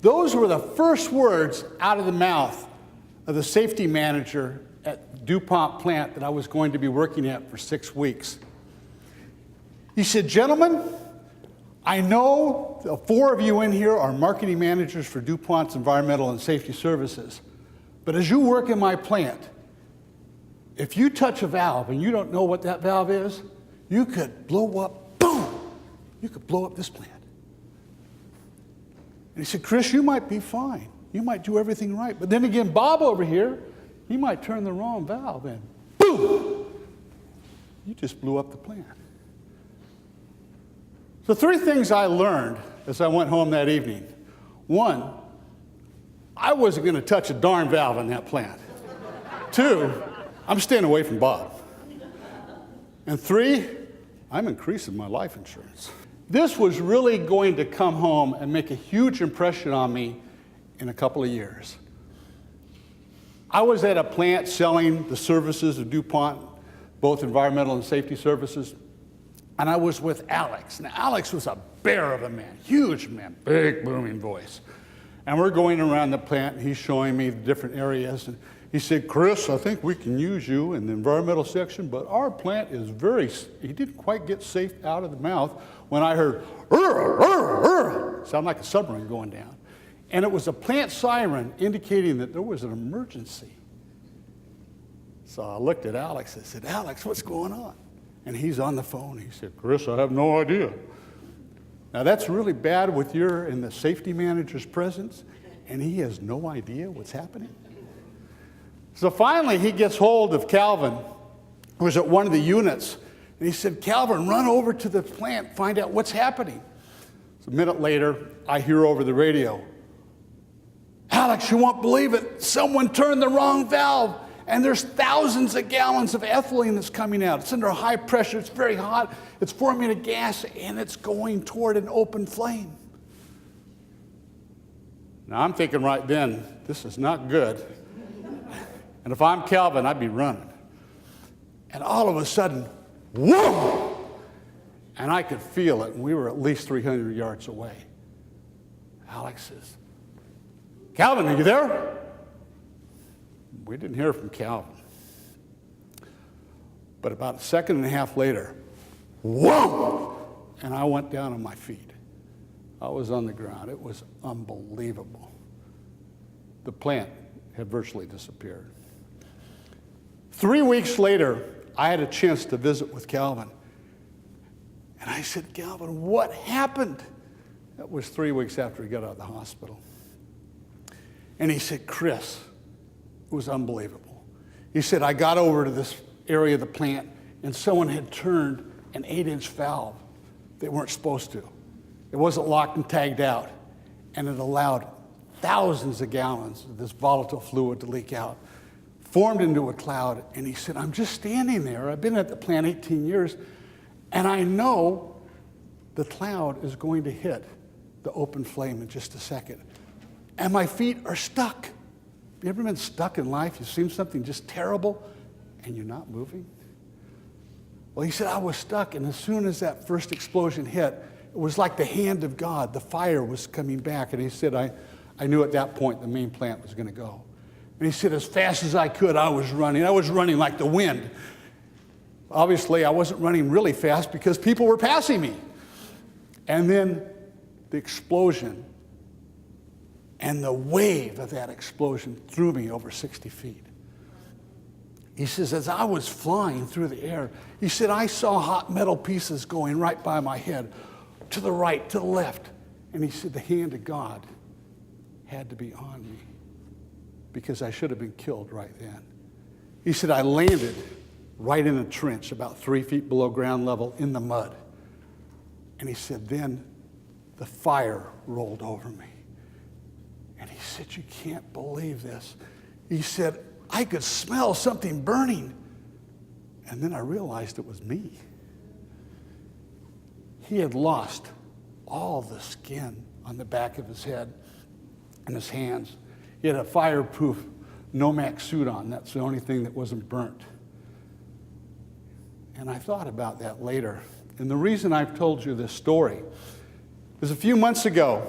Those were the first words out of the mouth of the safety manager at DuPont plant that I was going to be working at for 6 weeks. He said, "Gentlemen, I know the 4 of you in here are marketing managers for DuPont's Environmental and Safety Services, but as you work in my plant, if you touch a valve and you don't know what that valve is, you could blow up, boom, you could blow up this plant." And he said, "Chris, you might be fine. You might do everything right. But then again, Bob over here, he might turn the wrong valve and boom, you just blew up the plant." So 3 things I learned as I went home that evening. 1, I wasn't going to touch a darn valve in that plant. 2, I'm staying away from Bob. And 3, I'm increasing my life insurance. This was really going to come home and make a huge impression on me in a couple of years. I was at a plant selling the services of DuPont, both environmental and safety services, and I was with Alex. Now, Alex was a bear of a man, huge man, big booming voice. And we're going around the plant, and he's showing me the different areas. And he said, "Chris, I think we can use you in the environmental section, but our plant is he didn't quite get safe out of the mouth when I heard, sound like a submarine going down. And it was a plant siren indicating that there was an emergency. So I looked at Alex and said, "Alex, what's going on?" And he's on the phone. He said, "Chris, I have no idea." Now that's really bad with you're in the safety manager's presence and he has no idea what's happening. So finally he gets hold of Calvin, who was at one of the units, and he said, "Calvin, run over to the plant, find out what's happening." So a minute later, I hear over the radio, "Alex, you won't believe it. Someone turned the wrong valve, and there's thousands of gallons of ethylene that's coming out. It's under high pressure, it's very hot, it's forming a gas, and it's going toward an open flame." Now I'm thinking right then, this is not good. And if I'm Calvin, I'd be running. And all of a sudden, whoa! And I could feel it, and we were at least 300 yards away. Alex says, "Calvin, are you there?" We didn't hear from Calvin. But about a second and a half later, whoa! And I went down on my feet. I was on the ground. It was unbelievable. The plant had virtually disappeared. 3 weeks later, I had a chance to visit with Calvin. And I said, "Calvin, what happened?" That was 3 weeks after he got out of the hospital. And he said, "Chris, it was unbelievable." He said, "I got over to this area of the plant and someone had turned an 8-inch valve they weren't supposed to. It wasn't locked and tagged out, and it allowed thousands of gallons of this volatile fluid to leak out, formed into a cloud." And he said, "I'm just standing there. I've been at the plant 18 years, and I know the cloud is going to hit the open flame in just a second. And my feet are stuck." Have you ever been stuck in life? You've seen something just terrible, and you're not moving? Well, he said, "I was stuck, and as soon as that first explosion hit, it was like the hand of God. The fire was coming back." And he said, I knew at that point the main plant was going to go. And he said, as fast as I could, I was running. I was running like the wind. Obviously, I wasn't running really fast because people were passing me. And then the explosion and the wave of that explosion threw me over 60 feet. He says, as I was flying through the air, he said, I saw hot metal pieces going right by my head, to the right, to the left. And he said, the hand of God had to be on me because I should have been killed right then. He said, I landed right in a trench about 3 feet below ground level in the mud. And he said, then the fire rolled over me. And he said, you can't believe this. He said, I could smell something burning. And then I realized it was me. He had lost all the skin on the back of his head and his hands. He had a fireproof Nomax suit on. That's the only thing that wasn't burnt. And I thought about that later. And the reason I've told you this story is a few months ago,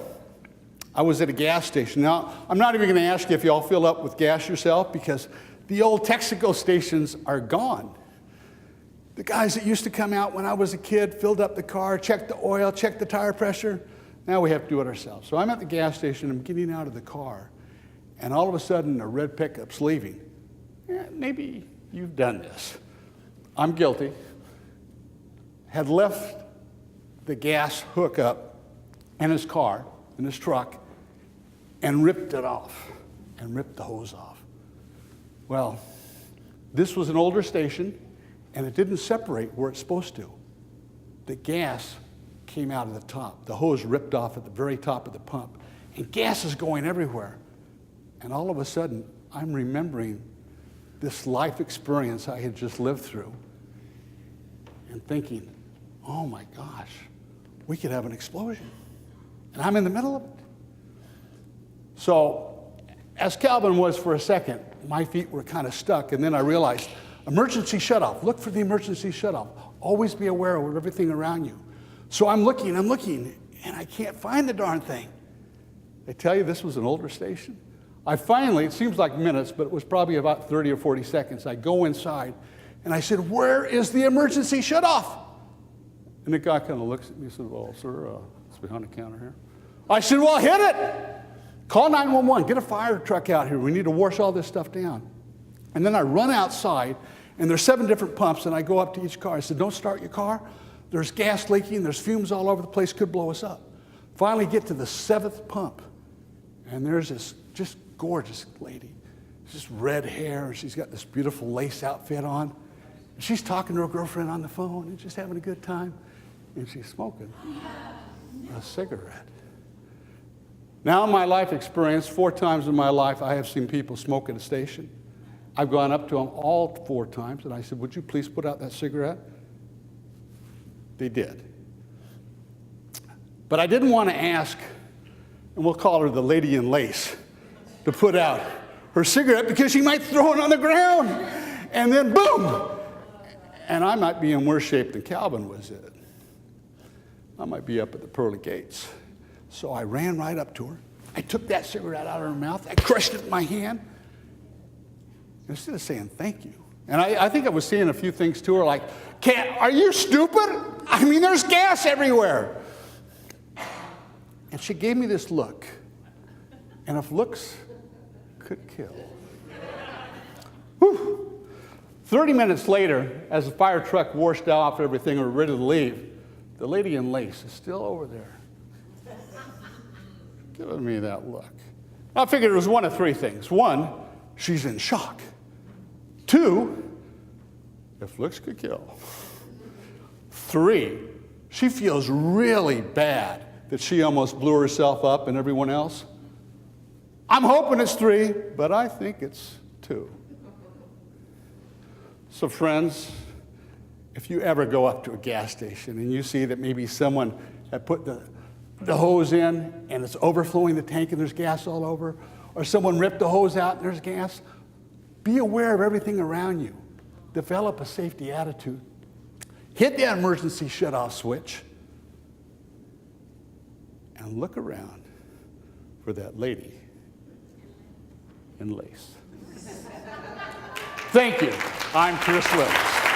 I was at a gas station. Now, I'm not even going to ask you if you all fill up with gas yourself because the old Texaco stations are gone. The guys that used to come out when I was a kid, filled up the car, checked the oil, checked the tire pressure. Now we have to do it ourselves. So I'm at the gas station, I'm getting out of the car, and all of a sudden a red pickup's leaving. Maybe you've done this. I'm guilty. Had left the gas hookup in his car, in his truck, and ripped it off, and ripped the hose off. Well, this was an older station, and it didn't separate where it's supposed to. The gas came out of the top. The hose ripped off at the very top of the pump, and gas is going everywhere. And all of a sudden, I'm remembering this life experience I had just lived through, and thinking, oh my gosh, we could have an explosion. And I'm in the middle of it. So, as Calvin was for a second, my feet were kind of stuck, and then I realized, emergency shutoff. Look for the emergency shutoff. Always be aware of everything around you. So I'm looking, and I can't find the darn thing. I tell you, this was an older station. I finally, it seems like minutes, but it was probably about 30 or 40 seconds. I go inside, and I said, where is the emergency shutoff? And the guy kind of looks at me and said, well, sir, it's behind the counter here. I said, well, hit it. Call 911. Get a fire truck out here. We need to wash all this stuff down. And then I run outside, and there's 7 different pumps, and I go up to each car. I said, don't start your car. There's gas leaking. There's fumes all over the place. Could blow us up. Finally get to the 7th pump, and there's this just gorgeous lady. Just red hair, and she's got this beautiful lace outfit on. And she's talking to her girlfriend on the phone and just having a good time, and she's smoking a cigarette. Now, in my life experience, 4 times in my life, I have seen people smoke at a station. I've gone up to them all 4 times, and I said, would you please put out that cigarette? They did. But I didn't want to ask, and we'll call her the lady in lace, to put out her cigarette because she might throw it on the ground, and then boom! And I might be in worse shape than Calvin was in. I might be up at the pearly gates. So I ran right up to her. I took that cigarette out of her mouth. I crushed it in my hand. Instead of saying thank you. And I think I was saying a few things to her like, are you stupid? I mean, there's gas everywhere. And she gave me this look. And if looks could kill. Whew. 30 minutes later, as the fire truck washed off everything and we're ready to leave, the lady in lace is still over there, giving me that look. I figured it was one of 3 things. 1, she's in shock. 2, if looks could kill. 3, she feels really bad that she almost blew herself up and everyone else. I'm hoping it's 3, but I think it's 2. So friends, if you ever go up to a gas station and you see that maybe someone had put the hose in and it's overflowing the tank and there's gas all over, or someone ripped the hose out and there's gas, be aware of everything around you. Develop a safety attitude. Hit that emergency shut-off switch and look around for that lady in lace. Thank you. I'm Chris Loomis.